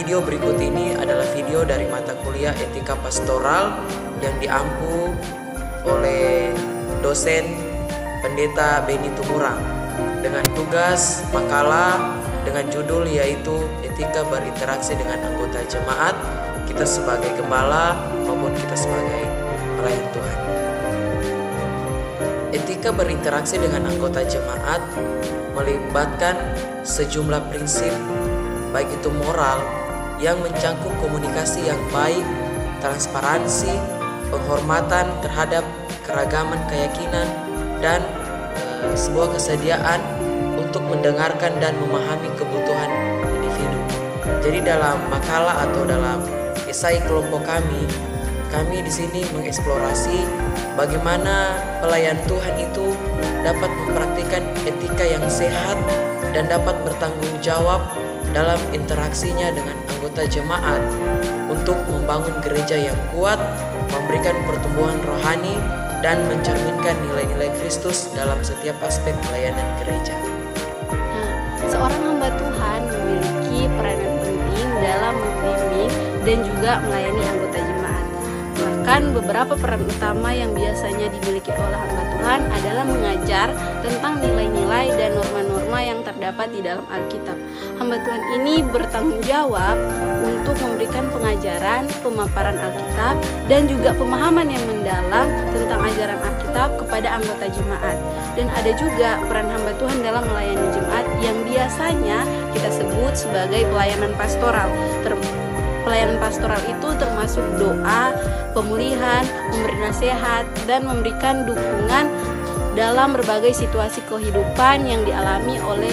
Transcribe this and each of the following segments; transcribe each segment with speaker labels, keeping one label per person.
Speaker 1: Video berikut ini adalah video dari mata kuliah Etika Pastoral yang diampu oleh dosen Pendeta Beni Tumurang dengan tugas makalah dengan judul yaitu Etika Berinteraksi dengan Anggota Jemaat, kita sebagai gembala maupun kita sebagai pelayan Tuhan. Etika berinteraksi dengan anggota jemaat melibatkan sejumlah prinsip, baik itu moral yang mencangkup komunikasi yang baik, transparansi, penghormatan terhadap keragaman keyakinan, dan sebuah kesediaan untuk mendengarkan dan memahami kebutuhan individu. Jadi dalam makalah atau dalam esai kelompok kami di sini mengeksplorasi bagaimana pelayan Tuhan itu dapat mempraktikkan etika yang sehat dan dapat bertanggung jawab dalam interaksinya dengan anggota jemaat untuk membangun gereja yang kuat, memberikan pertumbuhan rohani, dan mencerminkan nilai-nilai Kristus dalam setiap aspek pelayanan gereja.
Speaker 2: Seorang hamba Tuhan memiliki peranan penting dalam membimbing dan juga melayani anggota jemaat. Bahkan beberapa peran utama yang biasanya dimiliki oleh hamba Tuhan adalah mengajar tentang nilai-nilai dan norma-norma yang terdapat di dalam Alkitab. Hamba Tuhan ini bertanggung jawab untuk memberikan pengajaran, pemaparan Alkitab, dan juga pemahaman yang mendalam tentang ajaran Alkitab kepada anggota jemaat. Dan ada juga peran hamba Tuhan dalam melayani jemaat yang biasanya kita sebut sebagai pelayanan pastoral. Pelayanan pastoral itu termasuk doa, pemulihan, memberi nasihat, dan memberikan dukungan dalam berbagai situasi kehidupan yang dialami oleh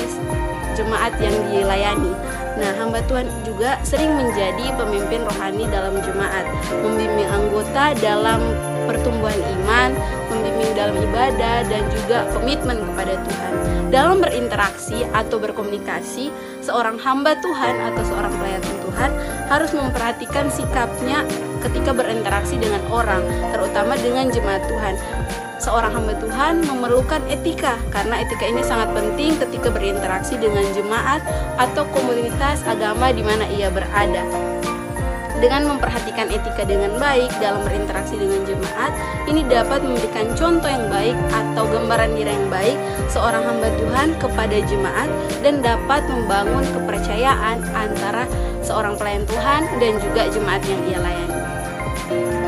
Speaker 2: jemaat yang dilayani. Nah, hamba Tuhan juga sering menjadi pemimpin rohani dalam jemaat, membimbing anggota dalam pertumbuhan iman, membimbing dalam ibadah, dan juga komitmen kepada Tuhan. Dalam berinteraksi atau berkomunikasi, seorang hamba Tuhan atau seorang pelayan Tuhan harus memperhatikan sikapnya ketika berinteraksi dengan orang, terutama dengan jemaat Tuhan. Seorang hamba Tuhan memerlukan etika, karena etika ini sangat penting ketika berinteraksi dengan jemaat atau komunitas agama di mana ia berada. Dengan memperhatikan etika dengan baik dalam berinteraksi dengan jemaat, ini dapat memberikan contoh yang baik atau gambaran diri yang baik seorang hamba Tuhan kepada jemaat dan dapat membangun kepercayaan antara seorang pelayan Tuhan dan juga jemaat yang ia layani.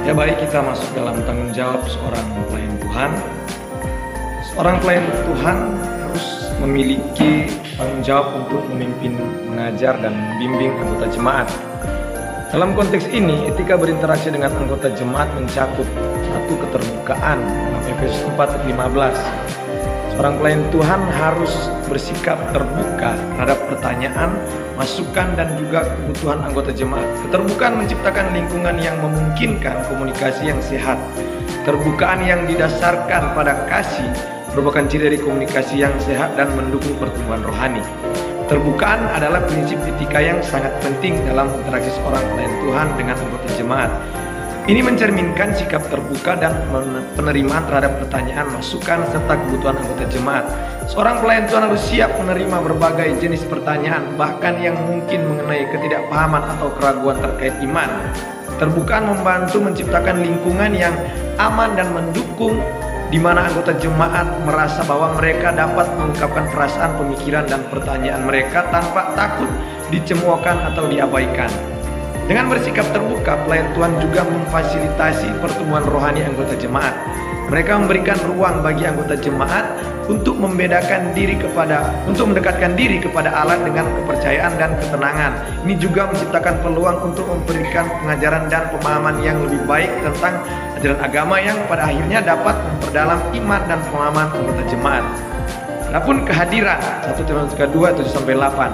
Speaker 3: Ya baik, kita masuk dalam tanggung jawab seorang pelayan Tuhan. Seorang pelayan Tuhan harus memiliki tanggung jawab untuk memimpin, mengajar, dan membimbing anggota jemaat. Dalam konteks ini, etika berinteraksi dengan anggota jemaat mencakup satu keterbukaan, Efesus 4:15. Seorang pelayan Tuhan harus bersikap terbuka terhadap pertanyaan, masukan, dan juga kebutuhan anggota jemaat. Keterbukaan menciptakan lingkungan yang memungkinkan komunikasi yang sehat. Keterbukaan yang didasarkan pada kasih merupakan ciri dari komunikasi yang sehat dan mendukung pertumbuhan rohani. Keterbukaan adalah prinsip etika yang sangat penting dalam interaksi seorang pelayan Tuhan dengan anggota jemaat. Ini mencerminkan sikap terbuka dan penerimaan terhadap pertanyaan, masukan, serta kebutuhan anggota jemaat. Seorang pelayan Tuhan harus siap menerima berbagai jenis pertanyaan, bahkan yang mungkin mengenai ketidakpahaman atau keraguan terkait iman. Keterbukaan membantu menciptakan lingkungan yang aman dan mendukung, di mana anggota jemaat merasa bahwa mereka dapat mengungkapkan perasaan, pemikiran, dan pertanyaan mereka tanpa takut dicemoohkan atau diabaikan. Dengan bersikap terbuka, pelayan Tuhan juga memfasilitasi pertumbuhan rohani anggota jemaat. Mereka memberikan ruang bagi anggota jemaat untuk mendekatkan diri kepada Allah dengan kepercayaan dan ketenangan. Ini juga menciptakan peluang untuk memberikan pengajaran dan pemahaman yang lebih baik tentang ajaran agama yang pada akhirnya dapat memperdalam iman dan pemahaman anggota jemaat. Adapun kehadiran 1 Timotius 2:7-8.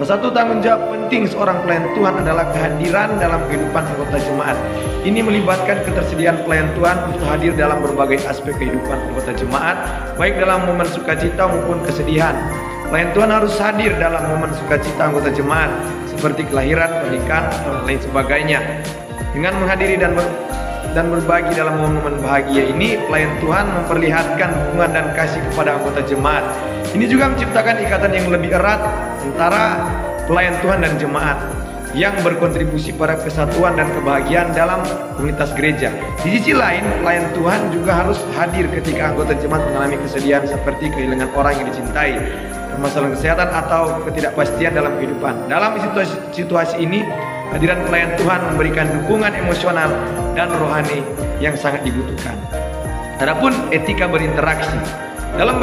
Speaker 3: Salah satu tanggung jawab penting seorang pelayan Tuhan adalah kehadiran dalam kehidupan anggota jemaat. Ini melibatkan ketersediaan pelayan Tuhan untuk hadir dalam berbagai aspek kehidupan anggota jemaat, baik dalam momen sukacita maupun kesedihan. Pelayan Tuhan harus hadir dalam momen sukacita anggota jemaat, seperti kelahiran, pernikahan, dan lain sebagainya. Dengan menghadiri dan berbagi dalam momen-momen bahagia ini, pelayan Tuhan memperlihatkan dukungan dan kasih kepada anggota jemaat. Ini juga menciptakan ikatan yang lebih erat antara pelayan Tuhan dan jemaat. yang berkontribusi pada kesatuan dan kebahagiaan dalam komunitas gereja. Di sisi lain, pelayan Tuhan juga harus hadir ketika anggota jemaat mengalami kesedihan seperti kehilangan orang yang dicintai, permasalahan kesehatan atau ketidakpastian dalam kehidupan. Dalam situasi ini, hadiran pelayan Tuhan memberikan dukungan emosional dan rohani yang sangat dibutuhkan. Adapun etika berinteraksi. Dalam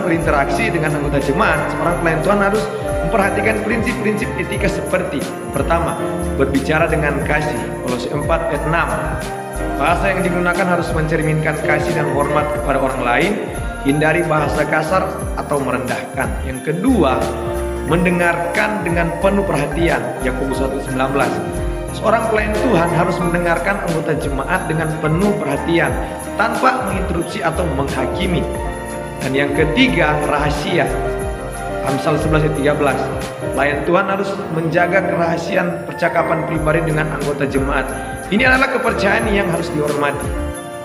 Speaker 3: berinteraksi dengan anggota jemaat, seorang pelayan Tuhan harus memperhatikan prinsip-prinsip etika seperti: pertama, berbicara dengan kasih. Kolose 4 ayat 6. Bahasa yang digunakan harus mencerminkan kasih dan hormat kepada orang lain. Hindari bahasa kasar atau merendahkan. Yang kedua, mendengarkan dengan penuh perhatian. Yakobus 1:19. Seorang pelayan Tuhan harus mendengarkan anggota jemaat dengan penuh perhatian tanpa menginterupsi atau menghakimi. Dan yang ketiga, rahasia. Amsal 11:13. Pelayan Tuhan harus menjaga kerahasiaan percakapan pribadi dengan anggota jemaat. Ini adalah kepercayaan yang harus dihormati.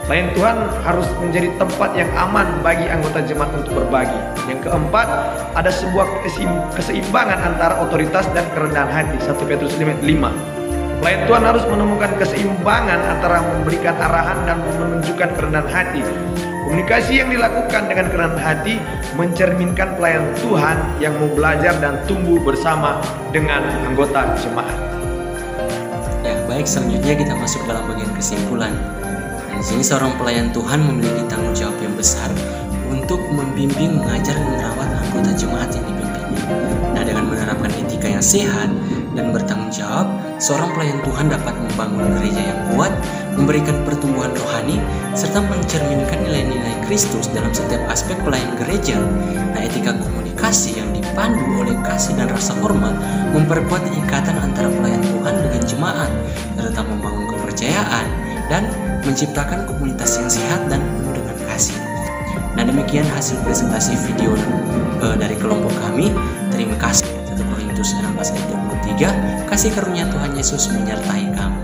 Speaker 3: Pelayan Tuhan harus menjadi tempat yang aman bagi anggota jemaat untuk berbagi. Yang keempat, ada sebuah keseimbangan antara otoritas dan kerendahan hati. 1 Petrus 5. Pelayan Tuhan harus menemukan keseimbangan antara memberikan arahan dan menunjukkan kerendahan hati. Komunikasi yang dilakukan dengan kerendahan hati mencerminkan pelayan Tuhan yang mau belajar dan tumbuh bersama dengan anggota jemaat.
Speaker 4: Ya, baik, selanjutnya kita masuk dalam bagian kesimpulan. Dan di sini seorang pelayan Tuhan memiliki tanggung jawab yang besar untuk membimbing, mengajar, dan merawat anggota jemaat yang dipimpinnya. Nah, dengan menerapkan etika yang sehat dan bertanggung jawab, seorang pelayan Tuhan dapat membangun gereja yang kuat, memberikan pertumbuhan rohani, serta mencerminkan nilai-nilai Kristus dalam setiap aspek pelayanan gereja. Nah, etika komunikasi yang dipandu oleh kasih dan rasa hormat memperkuat ikatan antara pelayan Tuhan dengan jemaat, serta membangun kepercayaan dan menciptakan komunitas yang sehat dan penuh dengan kasih. Nah, demikian hasil presentasi video dari kelompok kami. Terima kasih. 1 Korintus 16 ayat 23. Kasih karunia Tuhan Yesus menyertai kamu.